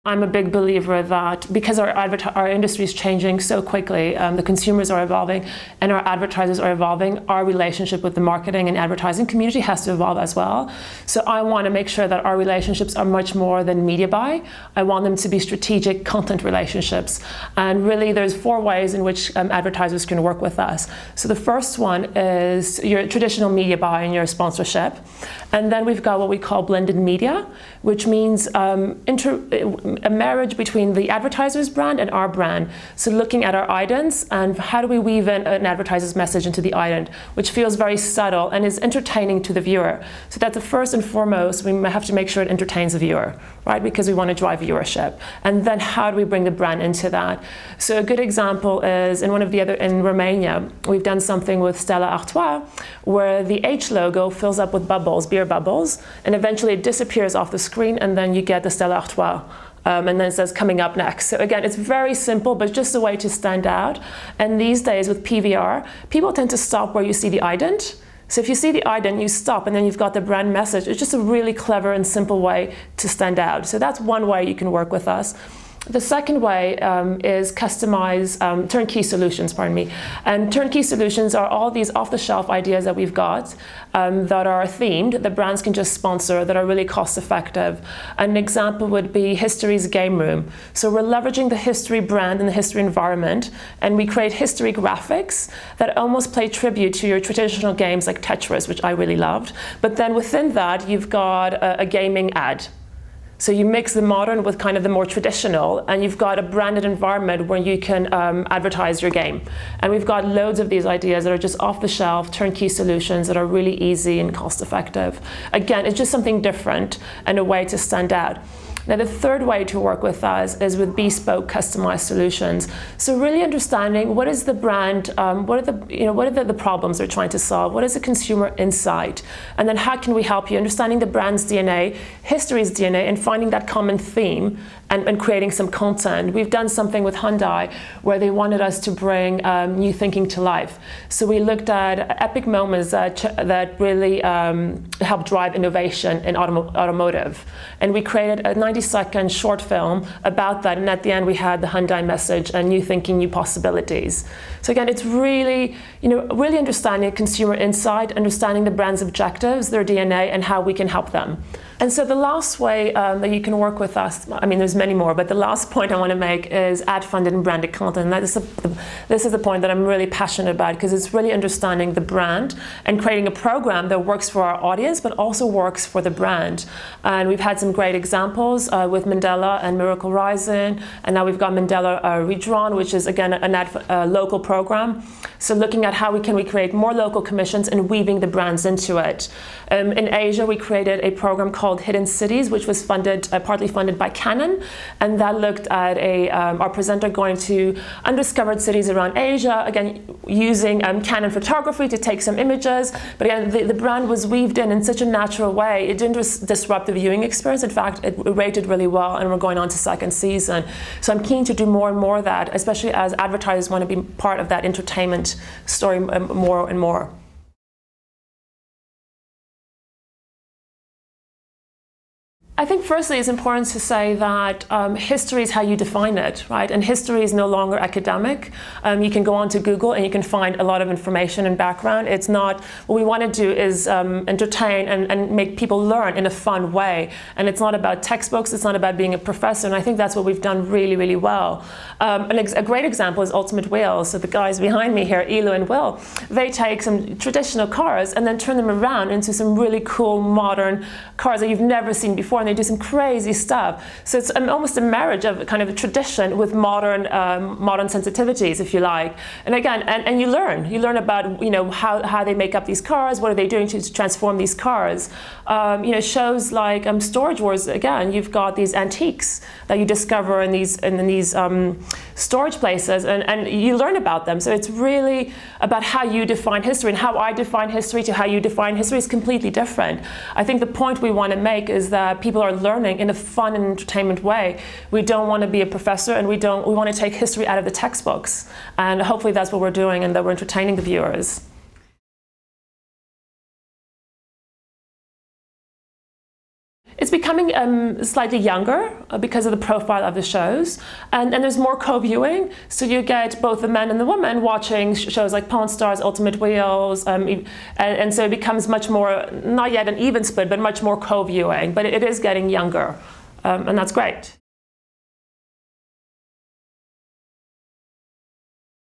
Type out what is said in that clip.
I'm a big believer that because our industry is changing so quickly, the consumers are evolving and our advertisers are evolving, our relationship with the marketing and advertising community has to evolve as well. So I want to make sure that our relationships are much more than media buy. I want them to be strategic content relationships. And really there's 4 ways in which advertisers can work with us. So the first one is your traditional media buy and your sponsorship. And then we've got what we call blended media, which means a marriage between the advertiser's brand and our brand. So looking at our idents and how do we weave in an advertiser's message into the ident, which feels very subtle and is entertaining to the viewer. So that's the first and foremost, we have to make sure it entertains the viewer, right? Because we want to drive viewership. And then how do we bring the brand into that? So a good example is in in Romania, we've done something with Stella Artois, where the H logo fills up with bubbles, beer bubbles, and eventually it disappears off the screen, and then you get the Stella Artois. And then it says coming up next. So again, it's very simple, but just a way to stand out. And these days with PVR, people tend to stop where you see the ident. So if you see the ident, you stop, and then you've got the brand message. It's just a really clever and simple way to stand out. So that's one way you can work with us. The second way is customize turnkey solutions, pardon me. And turnkey solutions are all these off-the-shelf ideas that we've got that are themed, that brands can just sponsor, that are really cost-effective. An example would be History's Game Room. So we're leveraging the History brand and the History environment, and we create history graphics that almost play tribute to your traditional games like Tetris, which I really loved. But then within that, you've got a gaming ad. So you mix the modern with kind of the more traditional, and you've got a branded environment where you can advertise your game. And we've got loads of these ideas that are just off-the-shelf, turnkey solutions that are really easy and cost-effective. Again, it's just something different and a way to stand out. Now, the third way to work with us is with bespoke, customized solutions. So really understanding what is the brand, what are the problems they're trying to solve, what is the consumer insight, and then how can we help you understanding the brand's DNA, history's DNA, and finding that common theme and creating some content. We've done something with Hyundai where they wanted us to bring new thinking to life. So we looked at epic moments that really help drive innovation in automotive. And we created a 90-second short film about that, and at the end we had the Hyundai message and new thinking, new possibilities. So again, it's really, really understanding consumer insight, understanding the brand's objectives, their DNA, and how we can help them. And so the last way that you can work with us, I mean, there's many more, but the last point I want to make is ad-funded and branded content. And this is the point that I'm really passionate about, because it's really understanding the brand and creating a program that works for our audience, but also works for the brand. And we've had some great examples with Mandela and Miracle Rising, and now we've got Mandela Redrawn, which is, again, a local program. So looking at how we create more local commissions and weaving the brands into it. In Asia, we created a program called Hidden Cities, which was partly funded by Canon, and that looked at our presenter going to undiscovered cities around Asia, again using Canon photography to take some images, but again the brand was weaved in such a natural way. It didn't disrupt the viewing experience. In fact, it rated really well, and we're going on to second season. So I'm keen to do more and more of that, especially as advertisers want to be part of that entertainment story more and more. I think firstly it's important to say that history is how you define it, right? And history is no longer academic. You can go onto Google and you can find a lot of information and background. It's not, what we want to do is entertain and make people learn in a fun way. And it's not about textbooks, it's not about being a professor, and I think that's what we've done really, really well. A great example is Ultimate Wheels. So the guys behind me here, Elo and Will, they take some traditional cars and then turn them around into some really cool modern cars that you've never seen before. And they do some crazy stuff. So it's almost a marriage of kind of a tradition with modern sensitivities, if you like. And again, and you learn about how they make up these cars, what are they doing to transform these cars. Shows like Storage Wars. Again, you've got these antiques that you discover in these storage places, and you learn about them. So it's really about how you define history, and how I define history to how you define history is completely different. I think the point we want to make is that people are learning in a fun and entertainment way. We don't want to be a professor, and we want to take history out of the textbooks. And hopefully that's what we're doing, and that we're entertaining the viewers. It's becoming slightly younger because of the profile of the shows, and there's more co-viewing, so you get both the men and the women watching shows like Pawn Stars, Ultimate Wheels, and so it becomes much more, not yet an even split, but much more co-viewing, but it is getting younger, and that's great.